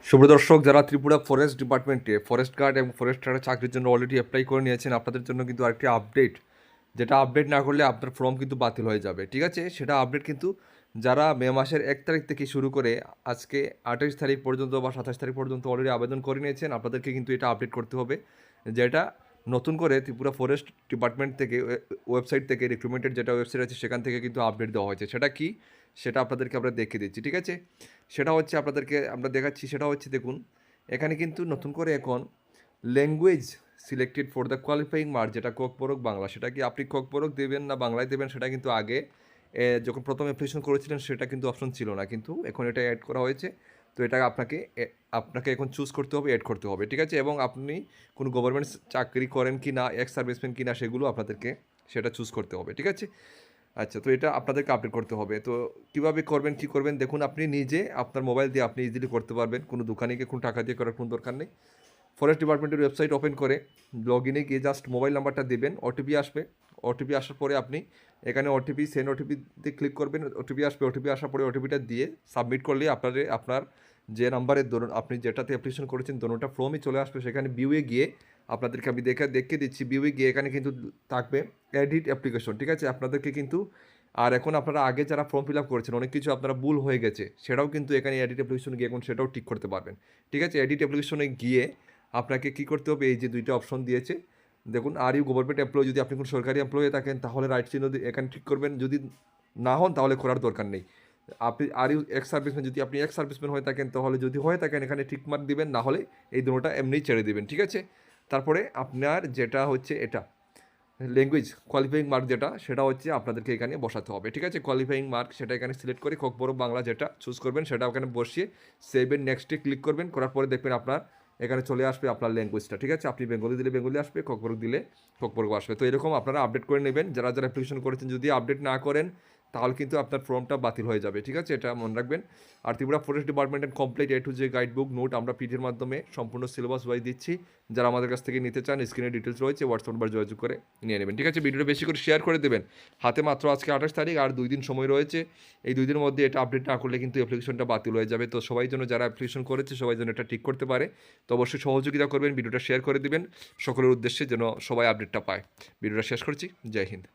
শুভদর্শক, যারা ত্রিপুরা ফরেস্ট ডিপার্টমেন্টে forest guard এবং ফরেস্ট গার্ডের চাকরির জন্য অলরেডি অ্যাপ্লাই করে নিয়েছেন, আপনাদের জন্য কিন্তু আরেকটি আপডেট, যেটা আপডেট না করলে আপনার ফর্ম কিন্তু বাতিল হয়ে যাবে। ঠিক আছে, সেটা আপডেট কিন্তু যারা মে মাসের 1 তারিখ থেকে শুরু করে আজকে 28 তারিখ পর্যন্ত বা 27 তারিখ পর্যন্ত অলরেডি আবেদন করে নিয়েছেন, আপনাদেরকে কিন্তু এটা আপডেট করতে হবে। যেটা নতুন করে ত্রিপুরা ফরেস্ট ডিপার্টমেন্ট থেকে ওয়েবসাইট থেকে রিক্রুটমেন্টের যেটা ওয়েবসাইট আছে সেখান থেকে কিন্তু আপডেট দেওয়া হয়েছে। সেটা কি, সেটা আপনাদেরকে আমরা দেখিয়ে দিচ্ছি। ঠিক আছে, সেটা হচ্ছে আপনাদেরকে আমরা দেখাচ্ছি। সেটা হচ্ছে, দেখুন এখানে কিন্তু নতুন করে এখন language selected for the qualifying mark, যেটা কোকবরক বাংলা, সেটা কি আপনি কোকবরক দেবেন না বাংলায় দেবেন, সেটা কিন্তু আগে যখন প্রথম অ্যাপ্লিকেশন করেছিলেন সেটা কিন্তু অপশন ছিল না, কিন্তু এখন এটা অ্যাড করা হয়েছে। তো এটা আপনাকে এখন চুজ করতে হবে, অ্যাড করতে হবে। ঠিক আছে, এবং আপনি কোনো গভর্নমেন্ট চাকরি করেন কি না, এক্স সার্ভিসম্যান কি না, সেগুলো আপনাদেরকে সেটা চুজ করতে হবে। ঠিক আছে, আচ্ছা, তো এটা আপনাদেরকে আপডেট করতে হবে। তো কীভাবে করবেন, কী করবেন, দেখুন আপনি নিজে আপনার মোবাইল দিয়ে আপনি ইজিলি করতে পারবেন। কোনো দোকানে গিয়ে কোনো টাকা দিয়ে করার কোনো দরকার নেই। ফরেস্ট ডিপার্টমেন্টের ওয়েবসাইট ওপেন করে লগ ইনে গিয়ে জাস্ট মোবাইল নাম্বারটা দেবেন, ওটিপি আসবে। ওটিপি আসার পরে আপনি এখানে ওটিপি সেন্ড ওটিপিতে ক্লিক করবেন, ওটিপি আসবে। ওটিপি আসার পরে ওটিপিটা দিয়ে সাবমিট করলে আপনার যে নাম্বারের ধরুন আপনি যেটাতে অ্যাপ্লিকেশন করেছেন ধরুনটা ফর্মই চলে আসবে। সেখানে ভিউয়ে গিয়ে আপনাদেরকে আমি দেখিয়ে দিচ্ছি। ভিউয়ে গিয়ে এখানে কিন্তু থাকবে এডিট অ্যাপ্লিকেশন। ঠিক আছে, আপনাদেরকে কিন্তু আর এখন আপনারা আগে যারা ফর্ম ফিল আপ করেছেন অনেক কিছু আপনারা ভুল হয়ে গেছে, সেটাও কিন্তু এখানে এডিট অ্যাপ্লিকেশন গিয়ে এখন সেটাও ঠিক করতে পারবেন। ঠিক আছে, এডিট অ্যাপ্লিকেশনে গিয়ে আপনাকে কী করতে হবে, এই যে দুইটা অপশন দিয়েছে দেখুন, আর ইউ গভর্নমেন্ট এমপ্লয়, যদি আপনি কোনো সরকারি এমপ্লয়ি থাকেন তাহলে রাইট চিহ্ন এখানে ঠিক করবেন, যদি না হন তাহলে করার দরকার নেই। আপনি আর ইউ এক্স সার্ভিসম্যান, যদি আপনি এক্স সার্ভিসম্যান হয়ে থাকেন তাহলে যদি হয়ে থাকেন এখানে ঠিক মার্ক দিবেন, না হলে এই দুটোটা এমনিই ছেড়ে দিবেন। ঠিক আছে, তারপরে আপনার যেটা হচ্ছে এটা ল্যাঙ্গুয়েজ কোয়ালিফাইং মার্ক যেটা, সেটা হচ্ছে আপনাদেরকে এখানে বসাতে হবে। ঠিক আছে, কোয়ালিফাইং মার্ক সেটা এখানে সিলেক্ট করে কোকবরক বাংলা যেটা চুজ করবেন সেটা ওখানে বসিয়ে সেভেন নেক্সটে ক্লিক করবেন। করার পরে দেখবেন আপনার এখানে চলে আসবে আপনার ল্যাঙ্গুয়েজটা। ঠিক আছে, আপনি বেঙ্গলি দিলে বেঙ্গলি আসবে, কোকবরক দিলে কোকবরক আসবে। তো এরকম আপনারা আপডেট করে নেবেন। যারা যারা অ্যাপ্লিকেশন করেছেন যদি আপডেট না করেন তাহলে কিন্তু আপনার ফর্মটা বাতিল হয়ে যাবে। ঠিক আছে, এটা মনে রাখবেন। আর ত্রিপুরা ফরেস্ট ডিপার্টমেন্টের কমপ্লিট এ টু যে গাইড বুক নোট আমরা পিডিএফের মাধ্যমে সম্পূর্ণ সিলেবাস ওয়াইজ দিচ্ছি। যারা আমাদের কাছ থেকে নিতে চান স্ক্রিনে ডিটেলস রয়েছে, হোয়াটসঅ্যাপ নাম্বার যোগাযোগ করে নিয়ে নেবেন। ঠিক আছে, ভিডিওটা বেশি করে শেয়ার করে দেবেন। হাতে মাত্র আজকে 28 তারিখ, আর 2 দিন সময় রয়েছে। এই 2 দিনের মধ্যে এটা আপডেট না করলে কিন্তু অ্যাপ্লিকেশনটা বাতিল হয়ে যাবে। তো সবাই জন্য, যারা অ্যাপ্লিকেশন করেছে সবাই যেন এটা ঠিক করতে পারে। তো অবশ্যই সহযোগিতা করবেন, ভিডিওটা শেয়ার করে দিবেন সকলের উদ্দেশ্যে, যেন সবাই আপডেটটা পায়। ভিডিওটা শেষ করছি। জয় হিন্দ।